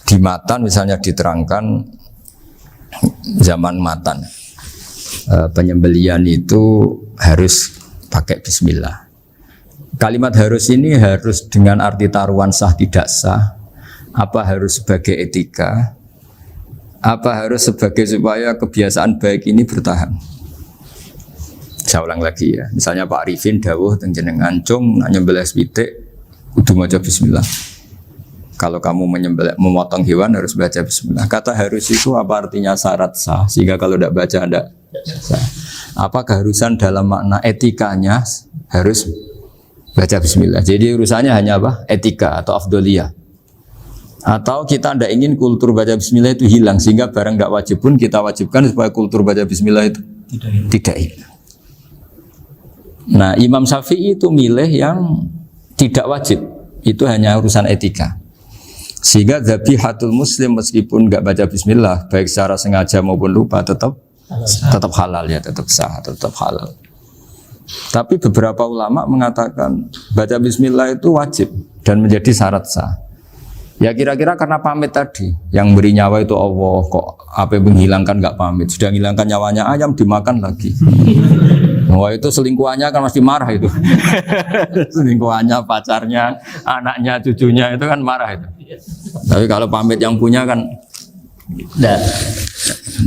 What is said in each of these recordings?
Di Matan misalnya diterangkan zaman Matan penyembelian itu harus pakai bismillah. Kalimat harus ini harus dengan arti taruhan sah tidak sah, apa harus sebagai etika, apa harus sebagai supaya kebiasaan baik ini bertahan. Saya ulang lagi ya, misalnya Pak Arifin dawuh teng jenengan cung nak nyembelih pitik kudu maca bismillah. Kalau kamu memotong hewan harus baca bismillah. Kata harus itu apa artinya syarat sah? Sehingga kalau tidak baca tidak sah. Apa keharusan dalam makna etikanya harus baca bismillah. Jadi urusannya hanya apa? Etika atau afdoliyah. Atau kita tidak ingin kultur baca bismillah itu hilang. Sehingga barang tidak wajib pun kita wajibkan supaya kultur baca bismillah itu tidak hilang. Nah Imam Syafi'i itu milih yang tidak wajib. Itu hanya urusan etika. Sehingga dhabihatul muslim meskipun enggak baca bismillah baik secara sengaja maupun lupa tetap halal ya, tetap sah, tetap halal. Tapi beberapa ulama mengatakan baca bismillah itu wajib dan menjadi syarat sah. Ya kira-kira karena pamit tadi, yang beri nyawa itu Allah, kok apa yang menghilangkan enggak pamit, sudah menghilangkan nyawanya ayam dimakan lagi. Wah itu selingkuhannya kan masih marah itu. Selingkuhannya, pacarnya, anaknya, cucunya itu kan marah itu. Tapi kalau pamit yang punya kan enggak.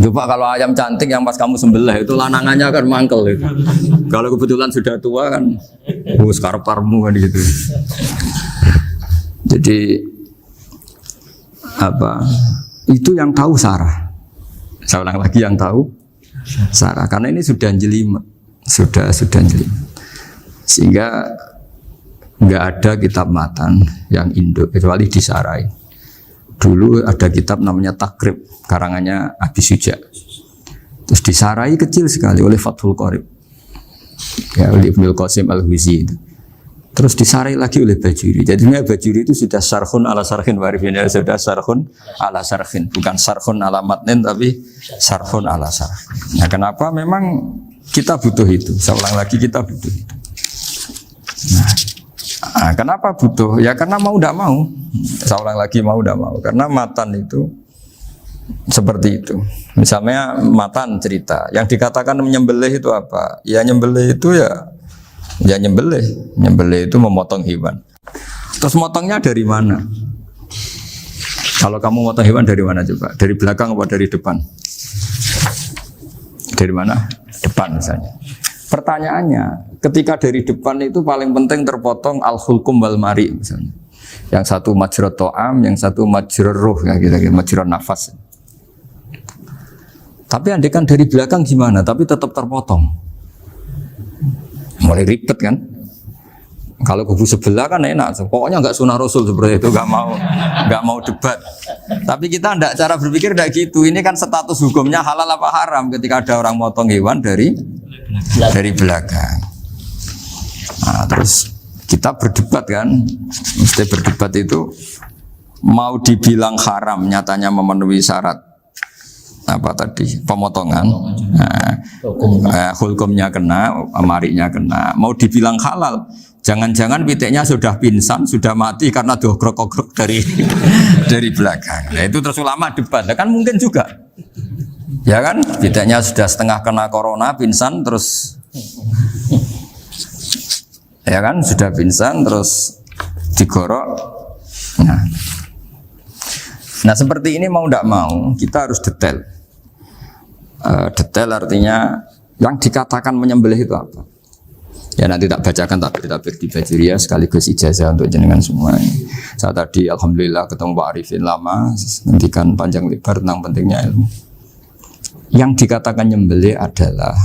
Coba kalau ayam cantik yang pas kamu sembelih itu lanangannya kan mangkel itu. Kalau kebetulan sudah tua kan sekarep-karepmu kan gitu. Jadi apa? Itu yang tahu Sarah. Saya ulang lagi yang tahu Sarah karena ini sudah jelimet. Sudah jelimet. Sehingga enggak ada kitab matan yang Indo kecuali disarai. Dulu ada kitab namanya Takrib, karangannya Abi Suja. Terus disarai kecil sekali oleh Fathul Qorib. Ya, oleh Ibnul Qasim Al-Huzi itu. Terus disarai lagi oleh Bajuri. Jadi Bajuri itu sudah sarhun ala sarhin warifin, ya, sudah sarhun ala sarhin, bukan sarhun ala matnin tapi sarhun ala sarhin. Nah, kenapa memang kita butuh itu? Saya ulang lagi kita butuh itu. Nah, kenapa butuh? Ya karena mau tidak mau. Saya ulang lagi mau tidak mau. Karena matan itu seperti itu. Misalnya matan cerita. Yang dikatakan menyembelih itu apa? Ya nyembelih itu ya nyembelih. Nyembelih itu memotong hewan. Terus motongnya dari mana? Kalau kamu motong hewan dari mana coba? Dari belakang atau dari depan? Dari mana? Depan misalnya. Pertanyaannya, ketika dari depan itu paling penting terpotong al-hulkum wal mari misalnya. Yang satu majrur to'am, yang satu majrur ruh, ya gitu, majrur nafas. Tapi andai kan dari belakang gimana? Tapi tetap terpotong. Mulai ribet kan? Kalau kubu sebelah kan enak, pokoknya nggak sunah Rasul seperti itu, nggak mau debat. Tapi kita enggak, cara berpikir enggak gitu. Ini kan status hukumnya halal apa haram ketika ada orang motong hewan dari belakang. Nah, terus kita berdebat kan, mesti berdebat itu mau dibilang haram, nyatanya memenuhi syarat apa tadi pemotongan, hukumnya kena, amarinya kena. Mau dibilang halal, jangan-jangan pitiknya sudah pingsan, sudah mati karena dogrok-ogrok dari belakang. Nah, itu terus ulama debat, nah, kan mungkin juga. Ya kan, pitiknya sudah setengah kena corona, pingsan terus. Ya kan, sudah pingsan terus digorok. Nah seperti ini mau tidak mau kita harus detail. Detail artinya yang dikatakan menyembelih itu apa? Ya nanti tak bacakan tabir di Bajiria sekaligus ijazah untuk jenengan semua. Saya tadi alhamdulillah ketemu Pak Arifin lama, ngendikan panjang lebar tentang pentingnya ilmu. Yang dikatakan nyembelih adalah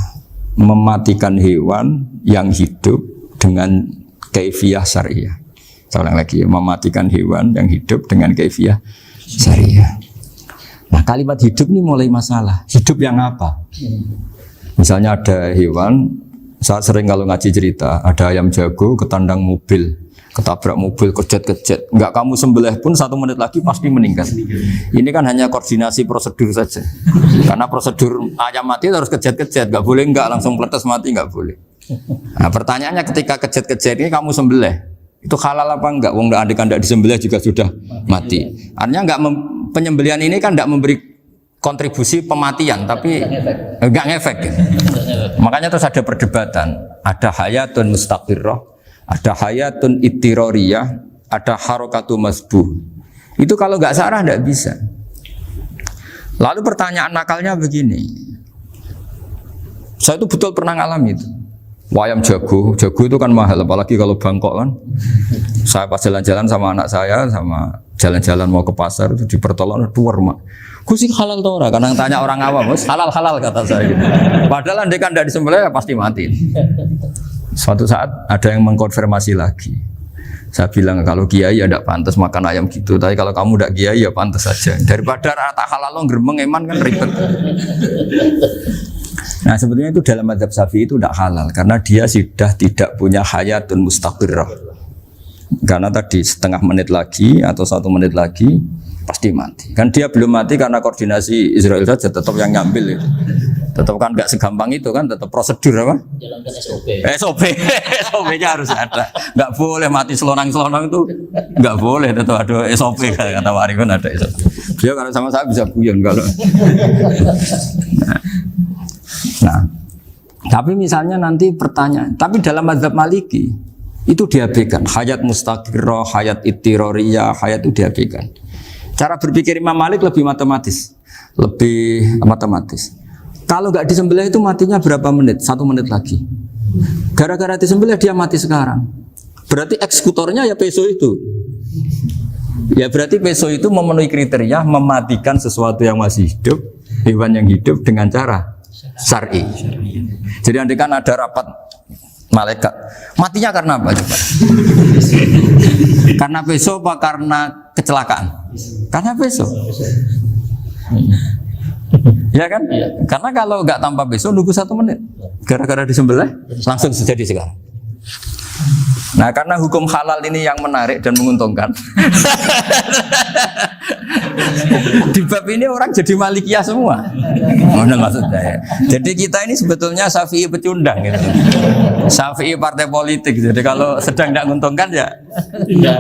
mematikan hewan yang hidup dengan kaifiyah syariah. Saya ulang lagi, mematikan hewan yang hidup dengan kaifiyah syariah. Nah kalimat hidup ini mulai masalah. Hidup yang apa? Misalnya ada hewan, saya sering kalau ngaji cerita, ada ayam jago ketandang mobil, ketabrak mobil, kejet-kejet. Enggak kamu sembelih pun 1 menit lagi pasti meninggal. Ini kan hanya koordinasi prosedur saja. Karena prosedur ayam mati harus kejet-kejet, enggak boleh enggak langsung meletus mati, enggak boleh. Nah pertanyaannya ketika kejet-kejet ini kamu sembelih, itu halal apa enggak? Wong enggak disembelih juga sudah mati. Artinya enggak penyembelihan ini kan tidak memberi kontribusi pematian, tapi enggak ngefek. Makanya terus ada perdebatan. Ada hayatun mustaqirrah, ada hayatun ittiroriyah, ada harokatu masbuh. Itu kalau nggak sarah nggak bisa. Lalu pertanyaan nakalnya begini. Saya itu betul pernah ngalami itu. Wayam jago itu kan mahal, apalagi kalau Bangkok kan. Saya pas jalan-jalan sama anak saya, sama jalan-jalan mau ke pasar itu di pertolongan duar mak. Kusik halal tau ora? Karena tanya orang awam, halal kata saya gitu. Padahal andai kan tidak disembelih ya pasti mati. Suatu saat ada yang mengkonfirmasi lagi. Saya bilang kalau kiai ya tidak pantas makan ayam gitu, tapi kalau kamu tidak kiai ya pantas saja. Daripada rata halal lo geremeng eman kan ribet. Nah sebetulnya itu dalam mazhab Syafi'i itu tidak halal karena dia sudah tidak punya hayatun mustaqirrah. Karena tadi setengah menit lagi atau 1 menit lagi pasti mati. Kan dia belum mati karena koordinasi Israel saja, tetap yang ngambil itu. Tetap kan nggak segampang itu kan, tetap prosedur apa? Jalankan SOP. SOP-nya harus ada. Nggak boleh mati selonang-selonang itu, nggak boleh. Tetap ada SOP kata Pak Arifin ada SOP. Dia kalau sama saya bisa guyon kalau. Nah, tapi misalnya nanti pertanyaan, tapi dalam mazhab Maliki itu diabaikan. Hayat mustaqirrah, hayat ittiroriyah, hayat itu diabaikan. Cara berpikir Imam Malik lebih matematis. Kalau nggak disembelih itu matinya berapa menit? 1 menit lagi. Gara-gara disembelih dia mati sekarang. Berarti eksekutornya ya peso itu. Ya berarti peso itu memenuhi kriteria mematikan sesuatu yang masih hidup, hewan yang hidup dengan cara syar'i. Jadi andai kan ada rapat malaikat, matinya karena apa coba? Karena peso apa karena kecelakaan? Karena peso. Ya kan? Karena kalau nggak tanpa peso nunggu 1 menit. Gara-gara disembelih langsung terjadi sekarang. Nah karena hukum halal ini yang menarik dan menguntungkan. Di bab ini orang jadi Malikiyah semua. Mana maksudnya? Jadi kita ini sebetulnya Syafi'i pecundang gitu. Syafi'i partai politik. Jadi kalau sedang tidak menguntungkan ya tidak.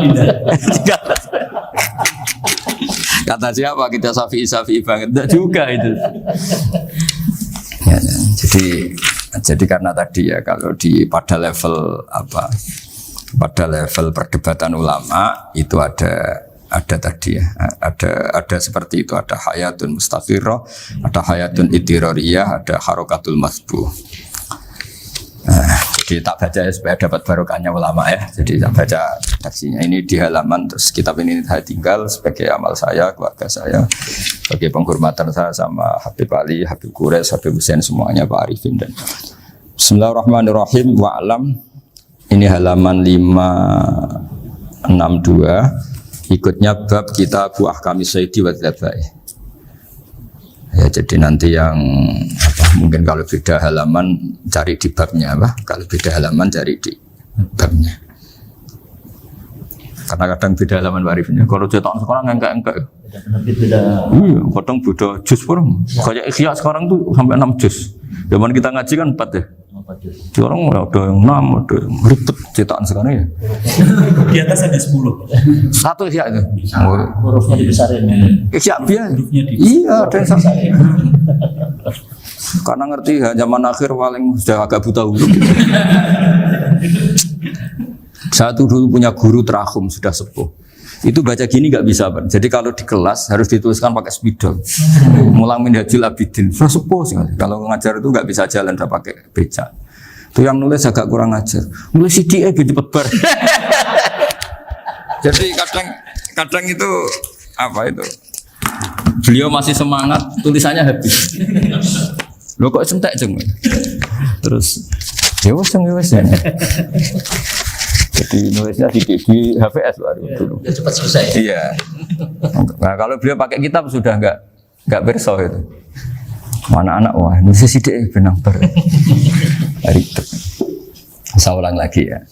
Kata siapa kita Syafi'i banget? Tidak juga itu. Ya, jadi karena tadi ya kalau pada level apa? Pada level perdebatan ulama itu ada tadi ya, ada seperti itu, ada hayatun mustaqirrah, ada hayatun ittiroriyah, ada harokatul masbuh. Jadi tak baca ya supaya dapat barokahnya ulama ya. Jadi tak baca redaksinya ini di halaman, terus kitab ini saya tinggal sebagai amal saya, keluarga saya, sebagai penghormatan saya sama Habib Ali, Habib Qures, Habib Hussein semuanya, Pak Arifin dan Bismillahirrahmanirrahim. Wa'alam. Ini halaman 562. Ikutnya bab kita buah kami sayyidi wa dzabai. Ya jadi nanti yang mungkin kalau beda halaman cari di babnya kalau beda halaman cari di babnya. Karena kadang beda halaman warifnya. Kalau cetak sekarang enggak. Beda. Iya, kadang beda juz pun. Kayak Ikhya sekarang tuh sampai 6 juz. Zaman kita ngaji kan 4 ya. Sekarang ada yang 6, ada yang ribet cetakan sekarang ya. Di atas ada 10. Satu Ikhya itu. Hurufnya dibesarin. Ikhya biar. Iya, ada yang sama. Karena ngerti ya, zaman akhir paling sudah agak buta huruf. Saya tuh dulu punya guru terakhum sudah sepuh. Itu baca gini nggak bisa, Pak. Jadi kalau di kelas harus dituliskan pakai spidol. Mulang Minhajul Abidin. Sudah sepuh sekali. Kalau ngajar itu nggak bisa jalan, udah pakai beca. Itu yang nulis agak kurang ajar. Nulis CDE gitu cepet bar. Jadi kadang itu apa itu? Beliau masih semangat, tulisannya habis. Loh kok sentek jeng? Terus ya wes. Jadi nulisnya di HVS dulu. Udah cepat selesai. Iya. Nah kalau beliau pakai kitab sudah enggak berso itu. Anak-anak wah nulis sidik benang ber. Ribet. Saya ulang lagi ya.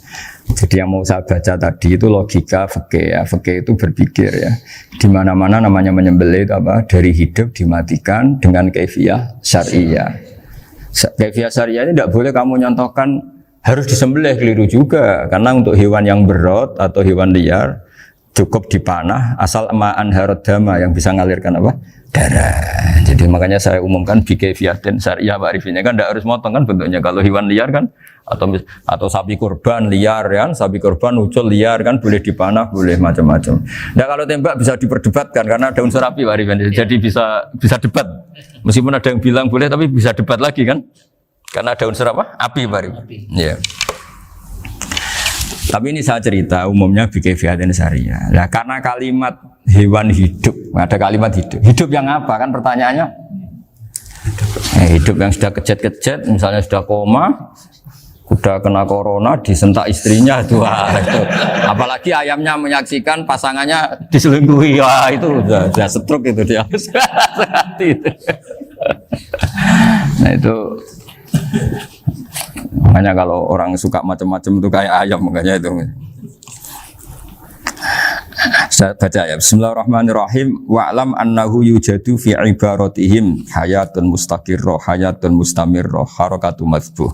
Jadi yang mau saya baca tadi itu logika fikih ya. Fikih itu berpikir ya. Di mana-mana namanya menyembelih itu apa? Dari hidup dimatikan dengan kaifiyah syariah. Kaifiyah syariah ini tidak boleh kamu nyontohkan harus disembelih, keliru juga. Karena untuk hewan yang berat atau hewan liar cukup dipanah asal ma'an harodama yang bisa ngalirkan apa? Darah. Jadi makanya saya umumkan bikaifiatin syariah Pak Arifin kan tidak harus motong kan bentuknya. Kalau hewan liar kan atau sapi kurban liar kan, sapi kurban ucul liar kan boleh dipanah, boleh macam-macam. Nah kalau tembak bisa diperdebatkan karena daun serapi Pak Arifin. Jadi bisa debat. Meskipun ada yang bilang boleh tapi bisa debat lagi kan? Karena daun serapa? Api Pak Arifin. Iya. Tapi ini saya cerita umumnya bikaifiatin syariah. Nah, karena kalimat hewan hidup, ada kalimat hidup. Hidup yang apa kan pertanyaannya? Hidup yang sudah kejet-kejet, misalnya sudah koma, sudah kena corona, disentak istrinya itu. Apalagi ayamnya menyaksikan pasangannya diselingkuhi, wah itu sudah stroke itu dia. Nah itu. Makanya kalau orang suka macam-macam itu kayak ayam makanya itu. Saya baca ya. Bismillahirrahmanirrahim. Wa'lam annahu yujadu fi ibaratihim hayatun mustaqirrah, hayatun mustamirrah, harakatu mazbuh.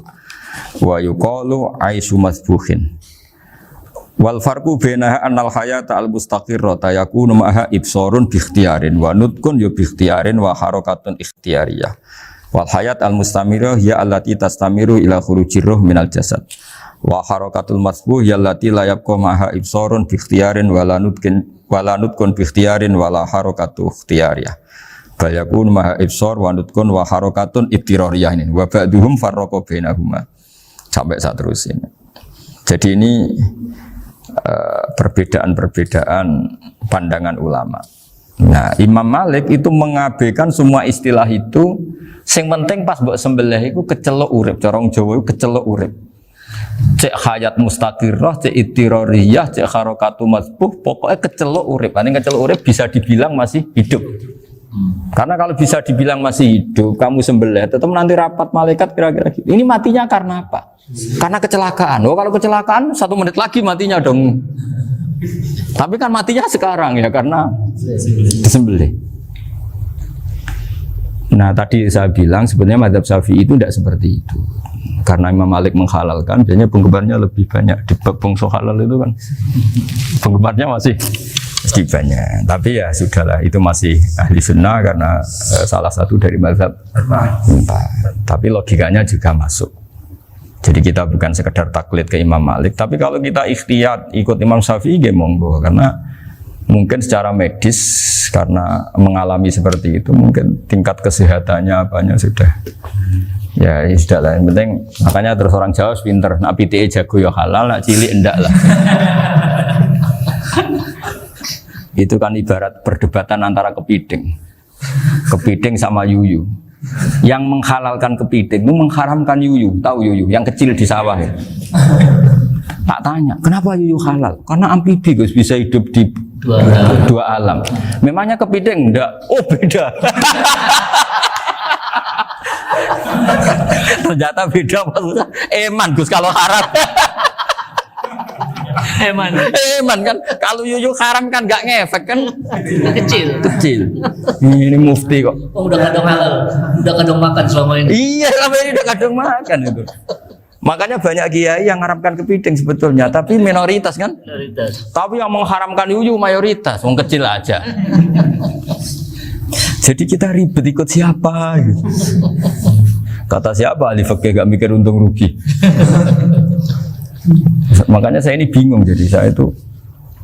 Wa yuqalu aisyu mazbuhin. Wal farqu bainaha annal hayata al mustaqirrah yakunu ma'ha ibsarun bi ikhtiyarin wa nutqun bi ikhtiyarin wa harakatun ikhtiyariyah. Wal hayat al mustamirah ya allati tastamiru ila khurujir ruh minal jasad. Wa harakatul masbuh ya allati la yabqa maha ibsarun bi ikhtiyarin wala nutqun bi ikhtiyarin wala harakatu ikhtiyariyah. Bal yakun maha ibsar wa nutqun wa harakatun ibtirariyah ini. Wa ba'duhum farraqa bainahuma. Sampai saat terus ini. Jadi ini perbedaan-perbedaan pandangan ulama. Nah, Imam Malik itu mengabaikan semua istilah itu. Sing penting pas mbok sembelih iku kecelok urip, cara wong Jawa iku kecelok urip. Cek hayat mustaqirrah, cek ittirariyah, cek harakatu mazbuh, pokoknya kecelok urip. Paling kecelok urip bisa dibilang masih hidup. Karena kalau bisa dibilang masih hidup, kamu sembelih, tetap nanti rapat malaikat kira-kira gitu. Ini matinya karena apa? Karena kecelakaan. Oh, kalau kecelakaan 1 menit lagi matinya dong. Tapi kan matinya sekarang ya karena disembelih. Nah tadi saya bilang sebenarnya mazhab Syafi'i itu tidak seperti itu. Karena Imam Malik menghalalkan, biasanya penggemarnya lebih banyak. Di bab bongso halal itu kan penggemarnya masih banyak. Tapi ya sudahlah, itu masih ahli sunnah karena salah satu dari mazhab 4. Tapi logikanya juga masuk. Jadi kita bukan sekedar taklid ke Imam Malik, tapi kalau kita ikhtiyat ikut Imam Syafi'i ya monggo, karena mungkin secara medis karena mengalami seperti itu mungkin tingkat kesehatannya apanya sudah ya sudah lah, yang penting makanya terus orang Jawa pinter, nak PTE jago ya halal, nak cilik enggak lah. Itu kan ibarat perdebatan antara kepiting sama yuyu. Yang menghalalkan kepiting itu mengharamkan yuyu, tahu yuyu yang kecil di sawah ya. Tak tanya, kenapa yuyu halal? Karena amfibi Gus, bisa hidup di dua alam. Memangnya kepiting enggak? Oh beda. Ternyata beda maksudnya. Eman Gus kalau haram. Eman kan kalau yuyu haram kan enggak ngefek kan kecil. Ini mufti kok. Oh udah kadang halal, udah kadang makan selama ini. Iya selama ini udah kadang makan itu. Makanya banyak kiai yang mengharamkan kepiting sebetulnya, tapi minoritas kan? Minoritas. Tapi yang mengharamkan yuyu mayoritas, wong kecil aja. Jadi kita ribet ikut siapa? Gitu. Kata siapa? Ahli fikih gak mikir untung rugi. Makanya saya ini bingung, jadi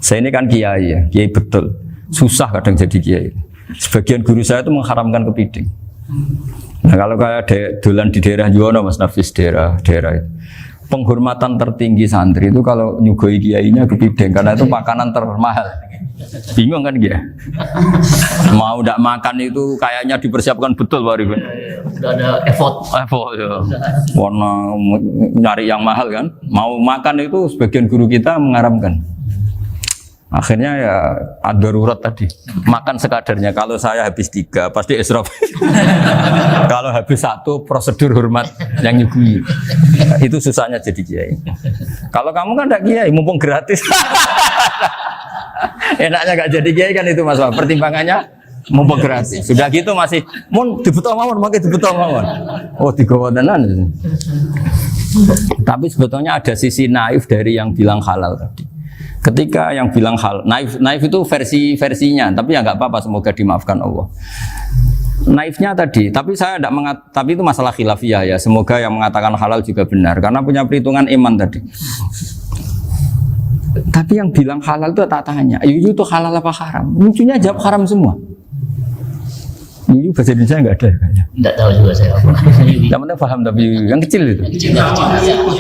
saya ini kan kiai ya, kiai betul. Susah kadang jadi kiai. Sebagian guru saya itu mengharamkan kepiting. Nah kalau kayak dolan di daerah Yono Mas Nafis daerah itu, penghormatan tertinggi santri itu kalau nyugoi kiainya kepiting karena itu makanan termahal. Bingung kan dia? Mau tidak makan itu kayaknya dipersiapkan betul Pak Ribin. Udah ada effort ya. Warna nyari yang mahal kan. Mau makan itu sebagian guru kita mengharamkan. Akhirnya ya ada darurat tadi. Makan sekadarnya. Kalau saya habis 3 pasti israf. Kalau habis 1 prosedur hormat yang nyugui. Itu susahnya jadi kiai. Kalau kamu kan tidak kiai, mumpung gratis. Enaknya gak jadi kiai kan itu Mas. Pertimbangannya mumpung gratis. Sudah gitu masih mun dibutuh mawon, makai dibutuh mawon. Oh digawatenan. Tapi sebetulnya ada sisi naif dari yang bilang halal tadi. Ketika yang bilang naif itu versinya, tapi ya nggak apa-apa, semoga dimaafkan Allah. Naifnya tadi, tapi saya tidak tapi itu masalah khilafiyah ya. Semoga yang mengatakan halal juga benar, karena punya perhitungan iman tadi. Tapi yang bilang halal itu tak tanya, Yuyu itu halal apa haram? Lucunya jawab haram semua. Yuyu bahasa Indonesia nggak ada kayaknya. Nggak tahu juga saya apa. Yang penting paham tapi Yuyu, yang kecil itu.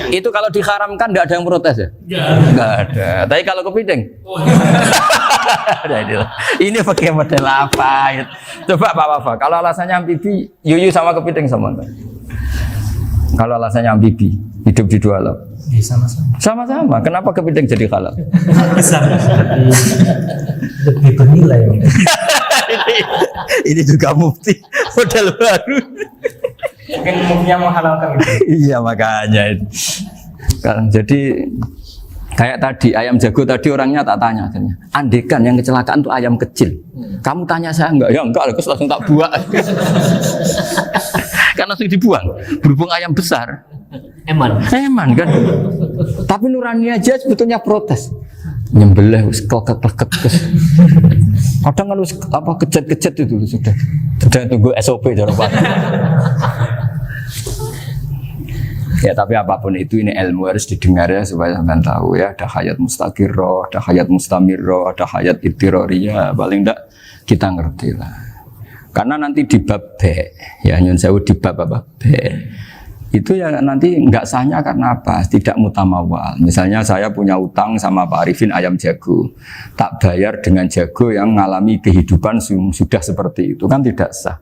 Itu kalau diharamkan nggak ada yang protes ya? Nggak ada. Tapi kalau kepiting? Ini pakai model apa? Coba Pak Wafa, kalau alasannya amfibi, Yuyu sama kepiting sama. Kalau alasannya amfibi, hidup di dua alam. Sama-sama. Sama-sama. Kenapa kepiting jadi halal? Lebih bernilai. Ini juga mufti model baru. Mungkin muftinya menghalalkan itu. Iya makanya itu. Kan jadi kayak tadi ayam jago tadi orangnya tak tanya akhirnya. Andekan yang kecelakaan itu ayam kecil. Kamu tanya saya enggak? Ya enggak, aku langsung tak buang. Kan langsung dibuang. Berhubung ayam besar. Eman kan. Tapi nurani aja sebetulnya protes. Nyembelih wis klekek-klekek. Kadang kan wis apa kejet-kejet itu sudah tunggu SOP jalan Pak. Ya tapi apapun itu ini ilmu harus didengar ya supaya sampean tahu ya, ada hayat mustaqirroh, ada hayat mustamirroh, ada hayat ittiroriyah, paling enggak kita ngerti lah. Karena nanti di bab B, ya nyun sewu di bab apa? B. Itu ya nanti enggak sahnya karena apa? Tidak mutamawal. Misalnya saya punya utang sama Pak Arifin ayam jago. Tak bayar dengan jago yang mengalami kehidupan sudah seperti itu kan tidak sah.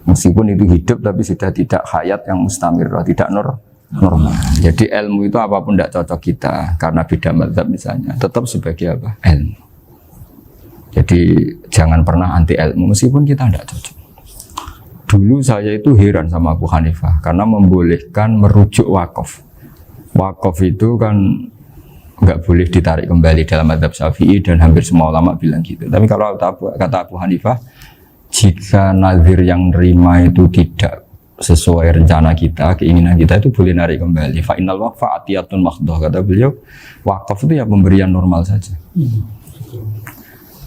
Meskipun itu hidup tapi sudah tidak hayat yang mustamirah, tidak normal. Jadi ilmu itu apapun tidak cocok kita karena beda mazhab misalnya, tetap sebagai apa? Ilmu. Jadi jangan pernah anti ilmu meskipun kita tidak cocok. Dulu saya itu heran sama Abu Hanifah karena membolehkan merujuk wakaf. Wakaf itu kan nggak boleh ditarik kembali dalam mazhab Syafi'i dan hampir semua ulama bilang gitu. Tapi kalau kata Abu Hanifah, jika nazir yang nerima itu tidak sesuai rencana kita, keinginan kita itu boleh narik kembali. Fa innal waqfa atiyatun makhdoh, kata beliau. Wakaf itu ya pemberian normal saja.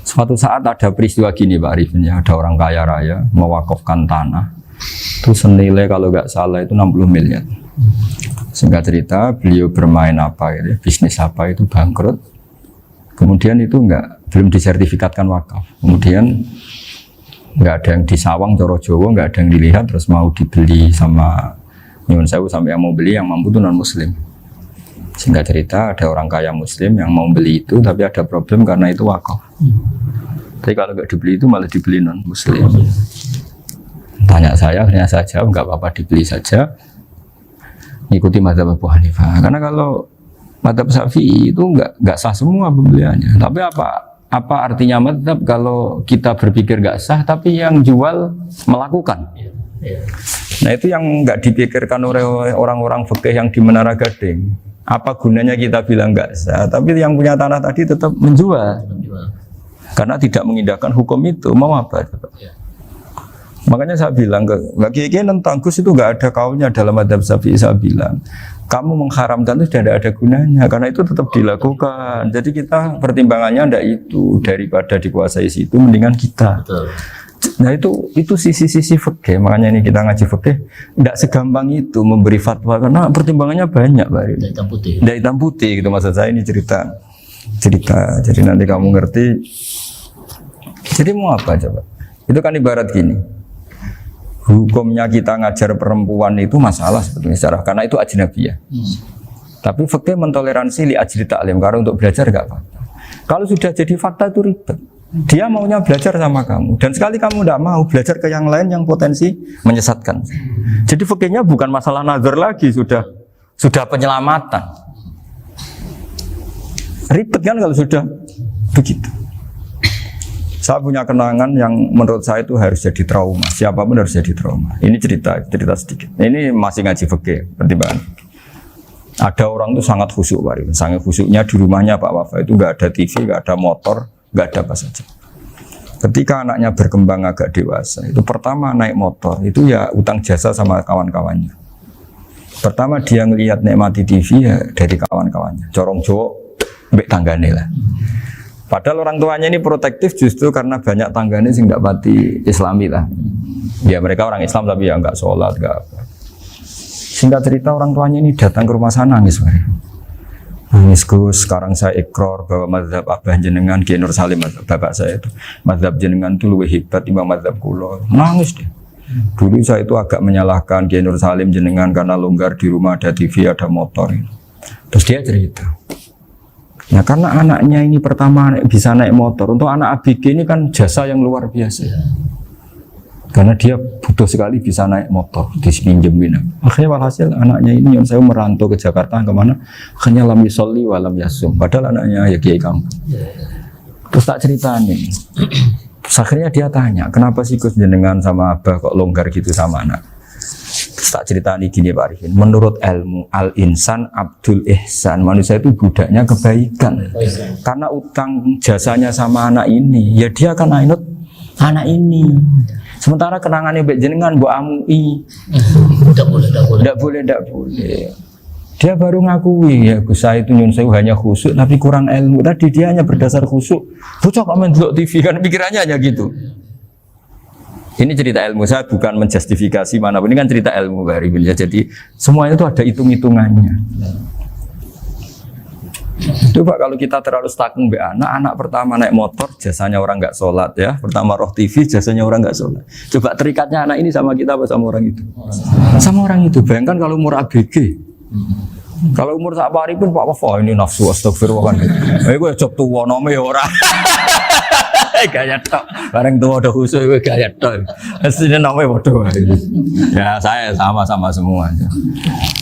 Suatu saat ada peristiwa gini Pak Arifin ya, ada orang kaya raya mewakafkan tanah itu senilai kalau nggak salah itu 60 miliar. Singkat cerita beliau bermain apa gitu, bisnis apa itu bangkrut. Kemudian itu belum disertifikatkan wakaf. Kemudian nggak ada yang disawang Coro Jowo, nggak ada yang dilihat, terus mau dibeli sama nyuwun sewu sampai yang mau beli yang mampu itu non muslim. Singkat cerita ada orang kaya muslim yang mau beli itu tapi ada problem karena itu wakaf. Tapi kalau nggak dibeli itu malah dibeli non muslim. Tanya saya, akhirnya saya jawab nggak apa-apa dibeli saja. Ikuti mazhab Abu Hanifah. Karena kalau mazhab Syafi'i itu nggak sah semua pembeliannya. Tapi apa artinya mazhab kalau kita berpikir nggak sah tapi yang jual melakukan? Nah itu yang nggak dipikirkan oleh orang-orang fikih yang di Menara Gading. Apa gunanya kita bilang nggak sah, tapi yang punya tanah tadi tetap menjual. Karena tidak mengindahkan hukum itu, mau apa? Makanya saya bilang ke Kiai tentang Gus itu nggak ada kaulnya dalam mazhab Syafi'i. Saya bilang, kamu mengharamkan itu tidak ada gunanya, karena itu tetap dilakukan. Jadi kita pertimbangannya ndak itu, daripada dikuasai situ, mendingan kita. Betul. Nah itu sisi-sisi fikih, makanya ini kita ngaji fikih tidak segampang itu memberi fatwa karena pertimbangannya banyak Pak. Hitam putih. Tidak hitam putih gitu maksud saya, ini cerita. Jadi nanti kamu ngerti. Jadi mau apa coba? Itu kan ibarat gini. Hukumnya kita ngajar perempuan itu masalah sebetulnya secara karena itu ajnabiyah. Tapi fikih mentoleransi li ajli ta'lim karena untuk belajar enggak apa-apa. Kalau sudah jadi fakta itu ribet. Dia maunya belajar sama kamu dan sekali kamu tidak mau belajar ke yang lain yang potensi menyesatkan. Jadi fikihnya bukan masalah nazar lagi, sudah penyelamatan. Ribet kan kalau sudah begitu. Saya punya kenangan yang menurut saya itu harus jadi trauma. Siapapun harus jadi trauma. Ini cerita sedikit. Ini masih ngaji fikih pertimbangan. Ada orang itu sangat khusyuk Pak. Sangat khusyuknya di rumahnya Pak Wafa itu nggak ada TV, nggak ada motor, nggak ada apa saja. Ketika anaknya berkembang agak dewasa, itu pertama naik motor, itu ya utang jasa sama kawan-kawannya. Pertama dia ngelihat nikmati TV ya dari kawan-kawannya. Corong Jowo mbek tanggane lah. Padahal orang tuanya ini protektif justru karena banyak tanggane sing ndak pati Islami lah. Ya mereka orang Islam tapi ya enggak sholat, enggak apa. Singkat cerita orang tuanya ini datang ke rumah saya nangis. Nangis Gus, sekarang saya ikrar bahwa mazhab Abah jenengan Kiai Nur Salim, bapak saya itu mazhab jenengan itu lebih hebat timbang mazhab kula. Nangis dia. Dulu saya itu agak menyalahkan Kiai Nur Salim jenengan karena longgar di rumah ada TV, ada motor. Terus dia cerita. Ya karena anaknya ini pertama bisa naik motor. Untuk anak ABG ini kan jasa yang luar biasa. Karena dia butuh sekali bisa naik motor, dipinjemin. Akhirnya walhasil anaknya ini yang saya merantau ke Jakarta kemana? Akhirnya lam yusolli wa lam yasum. Padahal anaknya ya kiai kampung. Terus tak ceritanya. Akhirnya dia tanya, kenapa sih Gus jenengan sama Abah kok longgar gitu sama anak? Terus tak ceritanya gini Pak Arifin. Menurut ilmu al-insan abdul ihsan, manusia itu budaknya kebaikan. Karena utang jasanya sama anak ini, ya dia akan ainut anak ini. Sementara kenangannya mbek jenengan mbok amui. Tidak boleh. Dia baru ngakui ya Gus saya itu nyun sewu hanya khusyuk tapi kurang ilmu. Tadi dia hanya berdasar khusyuk. Bocah kok main delok TV kan pikirannya hanya gitu. Ini cerita ilmu, saya bukan menjustifikasi manapun. Ini kan cerita ilmu Pak Arifin ya. Jadi semuanya itu ada hitung-hitungannya. Coba kalau kita terlalu stakung be anak pertama naik motor jasanya orang nggak sholat ya, pertama roh TV jasanya orang nggak sholat. Coba terikatnya anak ini sama kita apa sama orang itu? Sama orang itu. Bayangkan kalau umur ABG, kalau umur sak pari pun Pak Wafa ini nafsu astagfirullah kan. Gue coba tua nome orang. Gaya tok, bareng tua udah khusus gue gaya tok. Aslinya namanya bodoh. Ya saya sama semuanya.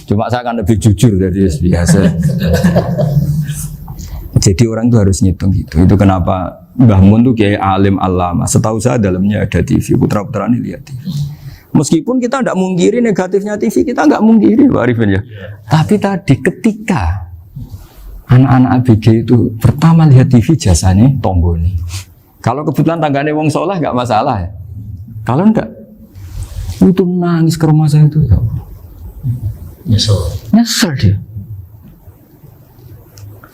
Cuma saya akan lebih jujur dari biasa. Jadi orang itu harus ngitung gitu. Itu kenapa Mbah Mun tuh kayak alim alama. Setahu saya dalamnya ada TV. Putra-putra ini lihat TV. Meskipun kita tidak mungkiri negatifnya TV, kita nggak mungkiri Pak Arifin ya. Tapi tadi ketika anak-anak ABG itu pertama lihat TV jasanya tonggoni. Kalau kebetulan tanggane wong soleh nggak masalah ya. Kalau enggak, itu nangis ke rumah saya itu ya. Nyesel dia.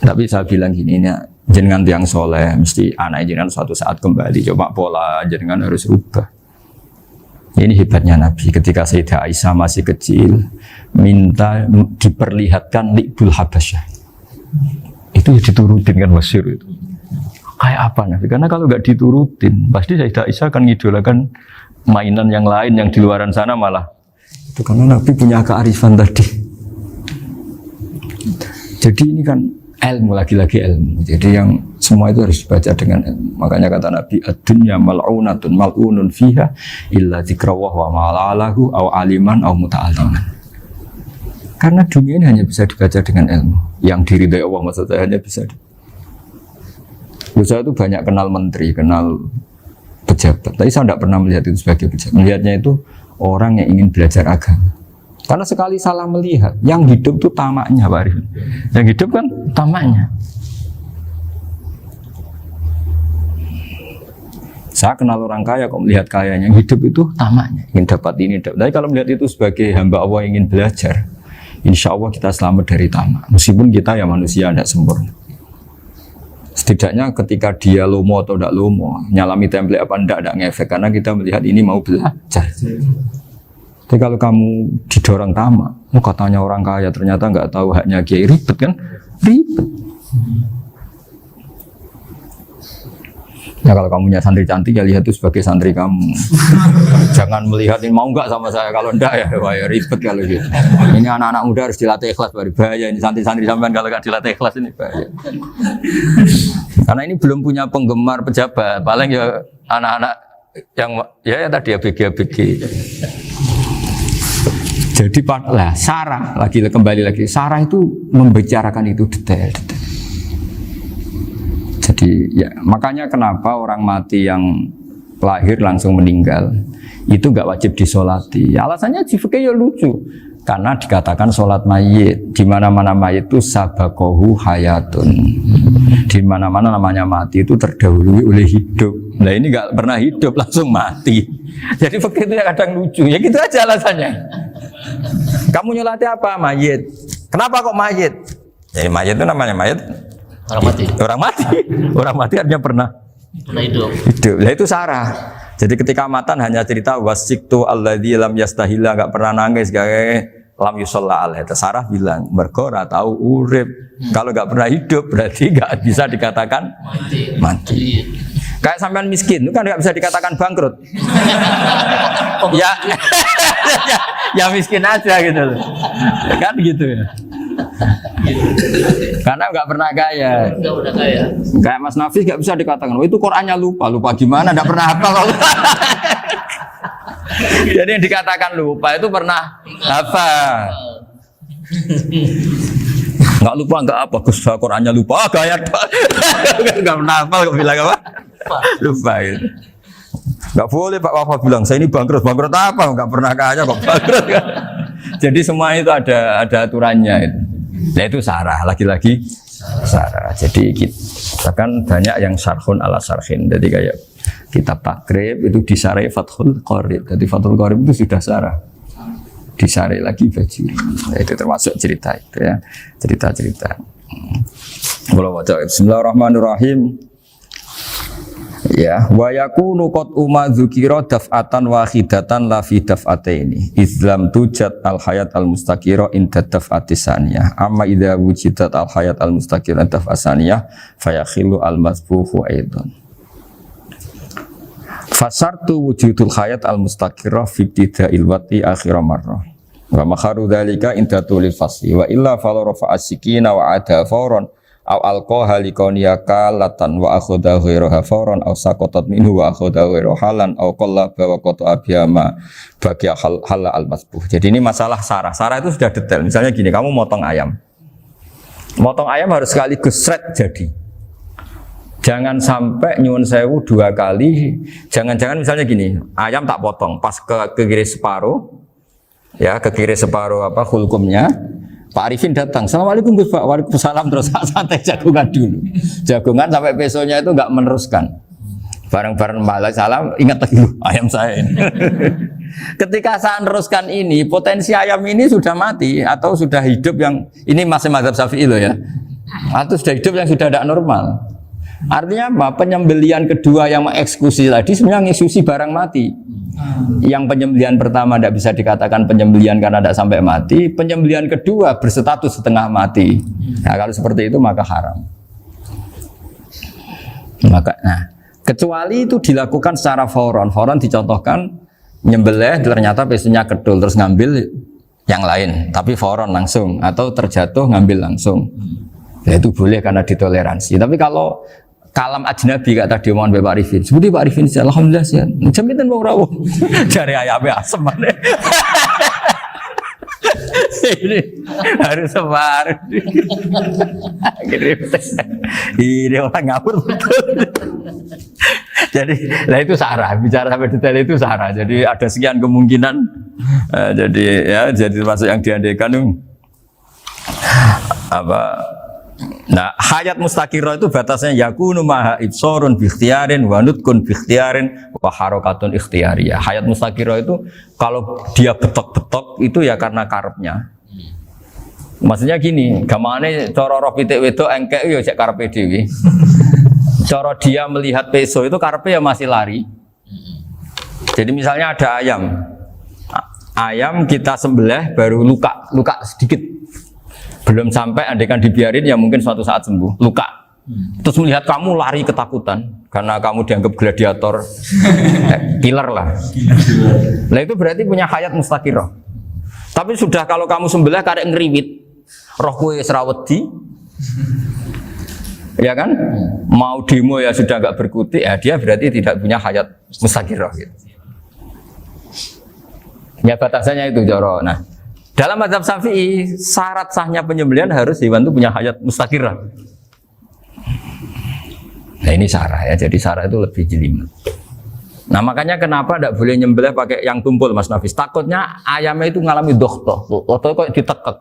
Tapi saya bilang gini, ini jenengan tiang soleh, mesti anak jenengan suatu saat kembali. Coba pola jenengan harus rubah. Ini hebatnya Nabi. Ketika Sayyidah Aisyah masih kecil, minta diperlihatkan Li'bul Habasyah. Itu diturutin kan masyhur itu. Kayak apa Nabi? Karena kalau nggak diturutin, pasti Sayyidah Aisyah akan ngidolakan mainan yang lain yang di luaran sana malah. Itu karena Nabi punya kearifan tadi. Jadi ini kan ilmu, lagi-lagi ilmu. Jadi yang semua itu harus dibaca dengan ilmu. Makanya kata Nabi, ad-dunya mal'unatun mal'unun fiha illa dzikrawah wa ma'alahu aw aliman aw muta'aliman. Karena dunia ini hanya bisa dibaca dengan ilmu. Yang diridai Allah maksudnya hanya bisa. Saya itu banyak kenal menteri, kenal pejabat. Tapi saya tidak pernah melihat itu sebagai pejabat. Melihatnya itu orang yang ingin belajar agama. Karena sekali salah melihat, yang hidup itu tamaknya Pak Arifin. Yang hidup kan tamaknya. Saya kenal orang kaya kok melihat kayanya, yang hidup itu tamaknya, ingin dapat ini. Tapi kalau melihat itu sebagai hamba Allah yang ingin belajar, insya Allah kita selamat dari tamak. Meskipun kita ya manusia tidak sempurna. Setidaknya ketika dia lomo atau tidak lomo, nyalami template apa tidak ngefek karena kita melihat ini mau belajar. Tapi kalau kamu didorong tamak, katanya orang kaya ternyata nggak tahu haknya kiai, ribet kan? Ribet. Ya kalau kamu punya santri cantik ya lihat itu sebagai santri kamu. Jangan melihat ini mau nggak sama saya, kalau enggak ya wah ya ribet kalau gitu. Ini anak-anak muda harus dilatih ikhlas, baru bahaya ini santri-santri sampean kalau nggak dilatih ikhlas ini bahaya. Karena ini belum punya penggemar pejabat, paling ya anak-anak yang ya tadi ABG. Jadi lah Sarah kembali lagi Sarah itu membicarakan itu detail. Jadi ya makanya kenapa orang mati yang lahir langsung meninggal itu nggak wajib disolati. Alasannya di fikih ya lucu. Karena dikatakan sholat mayit di mana-mana mayit itu sabakohu hayatun. Di mana-mana namanya mati itu terdahului oleh hidup. Nah ini nggak pernah hidup langsung mati. Jadi fikih itu ya kadang lucu. Ya gitu aja alasannya. Kamu nyolati apa? Mayit. Kenapa kok mayit? Jadi mayit itu namanya mayit Orang mati. Orang mati artinya pernah Hidup. hidup. Nah itu sarah. Jadi ketika matan hanya cerita wasiktu alladzi lam yastahila, enggak pernah nangis, lam yusalla alaihi. Sarah bilang mergo ora tahu urip. Kalau enggak pernah hidup berarti enggak bisa dikatakan mati. Kayak sampean miskin itu kan enggak bisa dikatakan bangkrut. ya, ya miskin aja gitu loh. Kan gitu ya. Karena nggak pernah kaya. Enggak udah kaya. Kayak Mas Nafis nggak bisa dikatakan, oh itu Qurannya lupa gimana? Nggak pernah hafal. Jadi yang dikatakan lupa itu pernah hafal. Nggak lupa nggak apa, Gus Qurannya lupa, gaya nggak pernah hafal, kok bilang apa? Lupa gitu. Nggak boleh Pak Wafa bilang saya ini bangkrut apa? Nggak pernah kaya kok bangkrut kan? Jadi semua itu ada aturannya itu. Nah itu sarah, lagi-lagi sarah. Jadi kita kan banyak yang syarhun ala syarhin. Jadi kayak kitab takrib itu disarai Fathul Qorib. Jadi Fathul Qorib itu sudah sarah. Disarai lagi Bajuri. Nah, itu termasuk cerita itu ya. Cerita-cerita. Bismillahirrahmanirrahim. Ya, wa yakunu qad umma dzukira daf'atan wahidatan la fi daf'ataini. Islam tujad al hayat al mustaqira inda daf'ati saniyah. Amma idza wujidat al hayat al mustaqira daf'a saniyah fayakhilu al masbuhu aidan. Fasartu wujudul hayat al mustaqira fi ibtida'il wati akhir marrah. Wa makharu dzalika inda tulil fasli wa illa fala rafa'a sikina wa ada fawran aw alqaha liqawniyaka latan wa akhadha ghairaha fawran aw saqatat minhu wa akhadha ghairu halan aw qallaba wa qata abiyama bagi hal al masbuh. Jadi ini masalah sarah. Sarah itu sudah detail. Misalnya gini, kamu motong ayam. Motong ayam harus sekaligus shred jadi. Jangan sampai nyuwun sewu 2 kali. Jangan-jangan misalnya gini, ayam tak potong pas ke kiri separuh. Ya, ke kiri separuh apa hulkumnya. Pak Arifin datang, Assalamualaikum Gus Pak, waalaikumsalam, terus santai jagungan dulu. Jagungan sampai besoknya itu enggak meneruskan. Bareng-bareng balik salam, ingat lagi ayam saya ini. Ketika saya meneruskan ini, potensi ayam ini sudah mati atau sudah hidup yang ini masih mazhab Syafi'i loh ya. Atau sudah hidup yang sudah tidak normal. Artinya apa? Penyembelian kedua yang mengeksekusi tadi sebenarnya mengeksekusi barang mati. Yang penyembelian pertama tidak bisa dikatakan penyembelian karena tidak sampai mati. Penyembelian kedua berstatus setengah mati. Nah kalau seperti itu maka haram. Kecuali itu dilakukan secara fauron. Fauron dicontohkan nyembelih ternyata pesunya kedul terus ngambil yang lain. Tapi fauron langsung atau terjatuh ngambil langsung. Ya itu boleh karena ditoleransi. Tapi kalau kalam ajnabi kata tadi omongan Pak Arifin. Seperti Pak Arifin, alhamdulillah sih. Jaminan mau rawuh. Dari ayamnya asem mana? Ini harus sebar. Ini orang ngawur betul. Jadi, lah itu sarah. Bicara sampai detail itu sarah. Jadi ada sekian kemungkinan. Jadi termasuk yang diandaikan apa? Nah, hayat mustaqirah itu batasnya yakunu maha ibsorun bi ikhtiyarin wa nutkun bi ikhtiyarin wa harakatun ikhtiyariyah. Hayat mustaqirah itu kalau dia betok-betok itu ya karena karepnya. Maksudnya gini, gamane cara roh pitik wedok engkek ya cek karepe dhewe. Cara dia melihat peso itu karepe ya masih lari. Jadi misalnya ada ayam. Ayam kita sembelih baru luka sedikit. Belum sampai andaikan dibiarin ya mungkin suatu saat sembuh, luka. Terus melihat kamu lari ketakutan karena kamu dianggap gladiator, killer lah. Nah itu berarti punya hayat mustaqirah. Tapi sudah kalau kamu sembelih karek ngeriwit, roh kue serawedi, ya kan? Mau demo ya sudah agak berkutik, ya dia berarti tidak punya hayat mustaqirah. Gitu. Ya batasannya itu Joro. Nah. Dalam mazhab Syafi'i, syarat sahnya penyembelihan harus hewan itu punya hayat mustaqirah. Nah ini sarah ya, jadi sarah itu lebih jelimet. Nah makanya kenapa tidak boleh nyembelih pakai yang tumpul Mas Nafis? Takutnya ayamnya itu ngalami dohtoh, kok ditekek.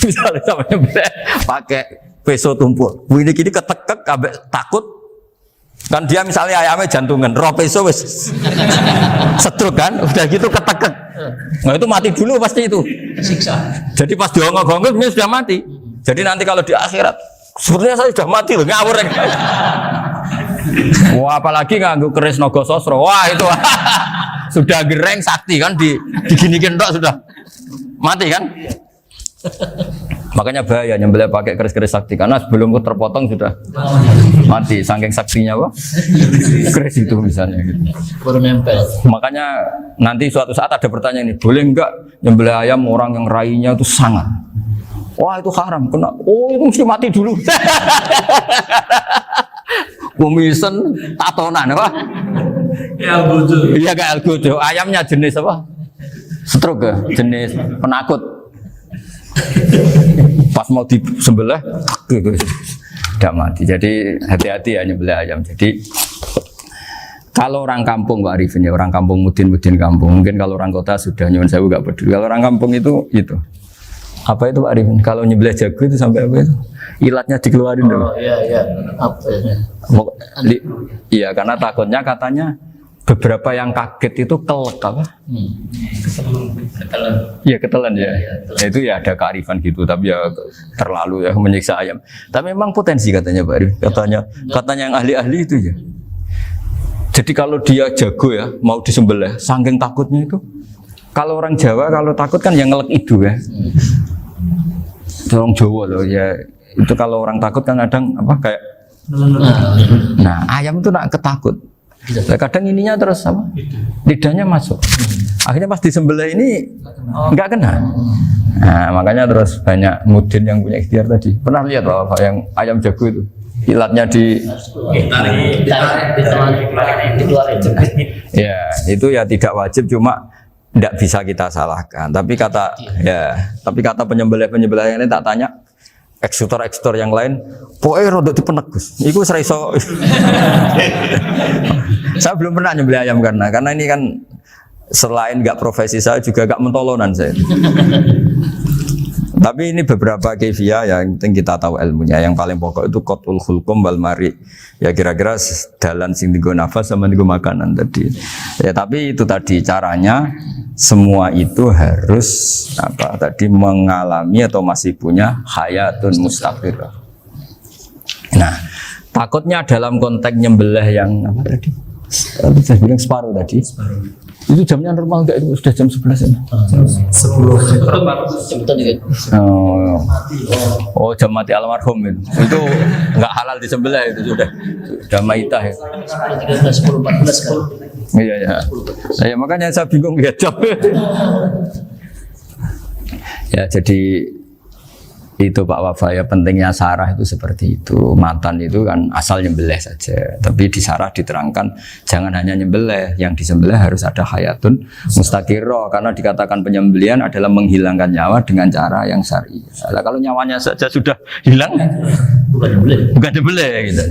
Misalnya sama nyembelih pakai peso tumpul, ini kini ketekek, takut. Kan dia misalnya ayamnya jantungan, roh peso wis setruk kan, udah gitu ketekek. Nah itu mati dulu pasti itu. Siksa. Jadi pas diongok-ongok dia sudah mati. Jadi nanti kalau di akhirat, sebenarnya saya sudah mati loh, ngawur. Wah, apalagi nganggo keris naga sosro. Wah, itu sudah gereng sakti kan diginikin tok sudah mati kan? Makanya bahaya nyembelih pakai keris-keris sakti karena sebelum terpotong sudah mati saking saktinya wah. Keris itu misalnya gitu. Baru nempel. Makanya nanti suatu saat ada pertanyaan ini, boleh enggak nyembelih ayam orang yang rainya itu sangat? Wah, itu haram. Kena. Oh, itu mesti mati dulu. Kumisen tatonan apa? Ya bodoh. Iya kayak algojo. Ayamnya jenis apa? Stroke ya? Jenis penakut. Pas mau disembelih, tidak mati. Jadi hati-hati ya nyembelih ayam. Jadi kalau orang kampung Pak Arifin ya, orang kampung mudin kampung. Mungkin kalau orang kota sudah nyuwun sewu gak peduli. Kalau orang kampung itu apa itu Pak Arifin? Kalau nyembelih jago itu sampai apa itu? Ilatnya dikeluarin dulu. Oh iya. Apa ya? Iya karena takutnya katanya beberapa yang kaget itu kelek apa? Ketelan. Iya ketelan ya. Itu ya ada kearifan gitu tapi ya terlalu ya menyiksa ayam. Tapi memang potensi katanya Pak Arif. Katanya yang ahli-ahli itu ya. Jadi kalau dia jago ya mau disembelih, saking takutnya itu. Kalau orang Jawa kalau takut kan yang ngelek itu ya. Orang Jawa loh ya. Itu kalau orang takut kan kadang apa kayak nah ayam itu nak ketakut. Kadang ininya terus apa? Lidahnya masuk. Akhirnya pas disembelih ini enggak kena. Nah, makanya terus banyak mudin yang punya ikhtiar tadi. Pernah lihat Bapak yang ayam jago itu? Ilatnya dikeluarin. Ya, itu ya tidak wajib cuma tidak bisa kita salahkan. Tapi kata penyembelih ini tak tanya eksekutor yang lain, pokoknya rodok dipenek Gus. Iku seraiso. Saya belum pernah nyembelih ayam karena ini kan selain nggak profesi saya juga nggak mentolonan saya. Tapi ini beberapa kefiah yang penting kita tahu ilmunya. Yang paling pokok itu qatul khulqum wal mari. Ya kira-kira dalan sing digo nafas sama digo makanan tadi. Ya tapi itu tadi caranya semua itu harus mengalami atau masih punya hayatun mustaqirah. Nah, takutnya dalam konteks nyembelih yang apa tadi? Saya bilang separuh tadi. Itu jamnya normal enggak itu sudah jam 11 ya? 10. Cepetan juga. Oh, jam mati almarhum itu. Itu enggak halal disembelih itu sudah maitah ya. 10, 13, 10, 14 kan. Iya ya. Saya makanya saya bingung lihat jam. Ya jadi itu Pak Wafa ya pentingnya sarah itu seperti itu. Matan itu kan asal nyembelih saja. Tapi di sarah diterangkan jangan hanya nyembelih, yang disembelih harus ada hayatun mustaqirah karena dikatakan penyembelihan adalah menghilangkan nyawa dengan cara yang syar'i. Nah, kalau nyawanya saja sudah hilang bukan nyembelih gitu.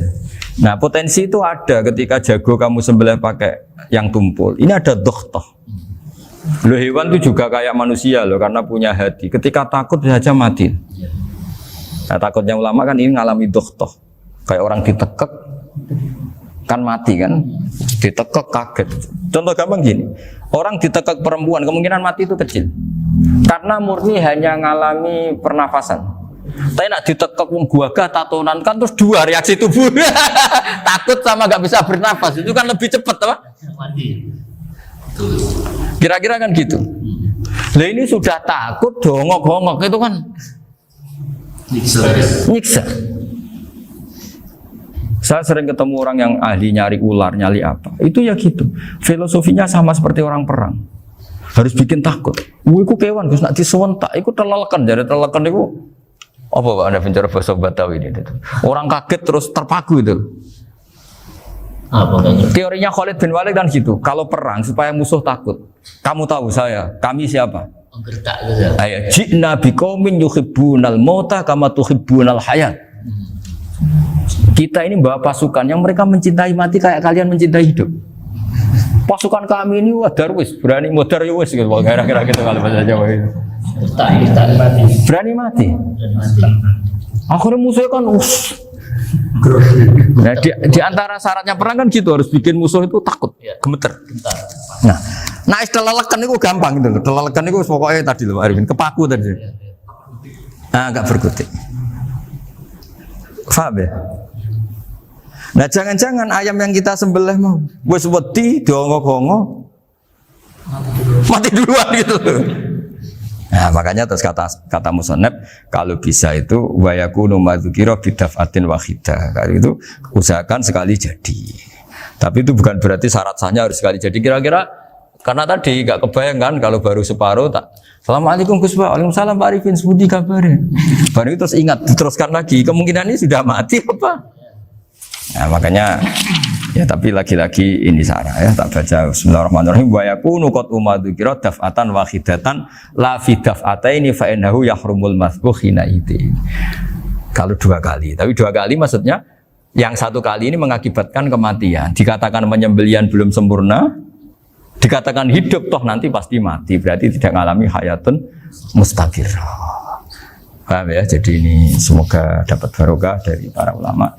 Nah, potensi itu ada ketika jago kamu sembelih pakai yang tumpul. Ini ada dokhtoh. Loh, hewan itu juga kayak manusia loh karena punya hati. Ketika takut saja mati. Nah, takutnya ulama kan ini ngalami dokhtoh. Kayak orang ditekek kan mati kan. Ditekek kaget. Contoh gampang gini. Orang ditekek perempuan kemungkinan mati itu kecil. Karena murni hanya ngalami pernafasan. Tapi nak ditekek gua tatonan kan terus dua reaksi tubuh. Takut sama gak bisa bernafas. Itu kan lebih cepat apa? Mati. Kira-kira kan gitu. Lah ini sudah takut dongok-dongok itu kan nyiksa. Saya sering ketemu orang yang ahli nyari ular, nyari apa. Itu ya gitu. Filosofinya sama seperti orang perang. Harus bikin takut. Iku kewan Gus nak disewentak, iku telelekan, jadi telelekan iku apa Pak Anda bicara bahasa Batawi ini? Orang kaget terus terpaku itu. Apa kayaknya? Teorinya Khalid bin Walid kan gitu. Kalau perang supaya musuh takut. Kamu tahu kami siapa? Gertak gitu. Ayo, ji'na biqaumin yuhibbunal mauta kama tuhibbunal hayat. Kita ini bawa pasukan yang mereka mencintai mati kayak kalian mencintai hidup. Pasukan kami ini wah darwis, berani modar ya wis gitu. Kira-kira gitu kalau bahasa Jawa itu. Gertak mati. Berani mati. Akhirnya musuhnya kan nah, di antara syaratnya perang kan gitu harus bikin musuh itu takut, gemeter. Nah telelekan itu gampang gitu. Telelekan itu pokoknya tadi loh Arifin, kepaku tadi. Nah, agak berkutik. Paham ya? Nah jangan-jangan ayam yang kita sembelih mau wis wedi diongo-ongo mati duluan gitu. Nah makanya terus kata musannaf kalau bisa itu wa yakunu madzukira bidafatin wahidah. Kalau itu usahakan sekali jadi. Tapi itu bukan berarti syarat sahnya harus sekali jadi. Kira-kira karena tadi gak kebayang kan kalau baru separuh tak Assalamualaikum Gus Pak, waalaikumsalam Pak Arifin, sebuti kabarnya. Baru itu terus ingat, diteruskan lagi. Kemungkinan ini sudah mati apa? Nah makanya ya tapi lagi-lagi ini sarah ya tak baca Bismillahirrahmanirrahim wa yakunu qad umadzukira daf'atan wahidatan la fi daf'ataini fa innahu yahrumul mazbuh hina itu. Kalau 2 kali, tapi 2 kali maksudnya yang 1 kali ini mengakibatkan kematian. Dikatakan penyembelian belum sempurna, dikatakan hidup toh nanti pasti mati, berarti tidak mengalami hayatun mustaqirrah. Paham ya? Jadi ini semoga dapat barokah dari para ulama.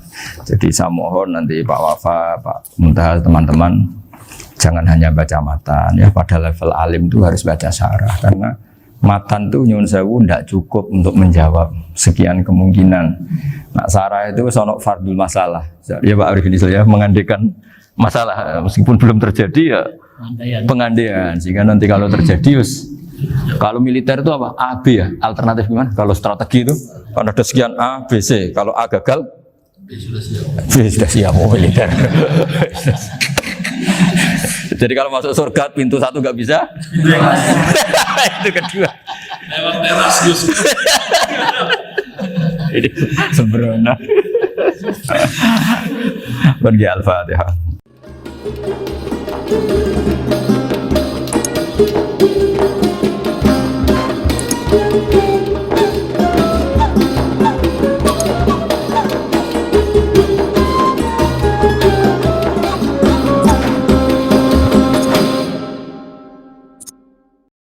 Jadi saya mohon nanti Pak Wafa, Pak Muntaha, teman-teman jangan hanya baca matan ya, pada level alim itu harus baca syarah karena matan itu nyuwun sewu tidak cukup untuk menjawab sekian kemungkinan. Nah, syarah itu sono fardul masalah. Ya Pak Arifin ya mengandekan masalah meskipun belum terjadi ya pengandaian sehingga nanti kalau terjadi kalau militer itu apa? A, B ya? Alternatif gimana? Kalau strategi itu kan ada sekian A, B, C. Kalau A gagal, B sudah siap. Oh, militer. Jadi kalau masuk surga pintu 1 nggak bisa, itu kedua. Lewat teras Gus. Ini sembrono. Pergi Al-Fatihah.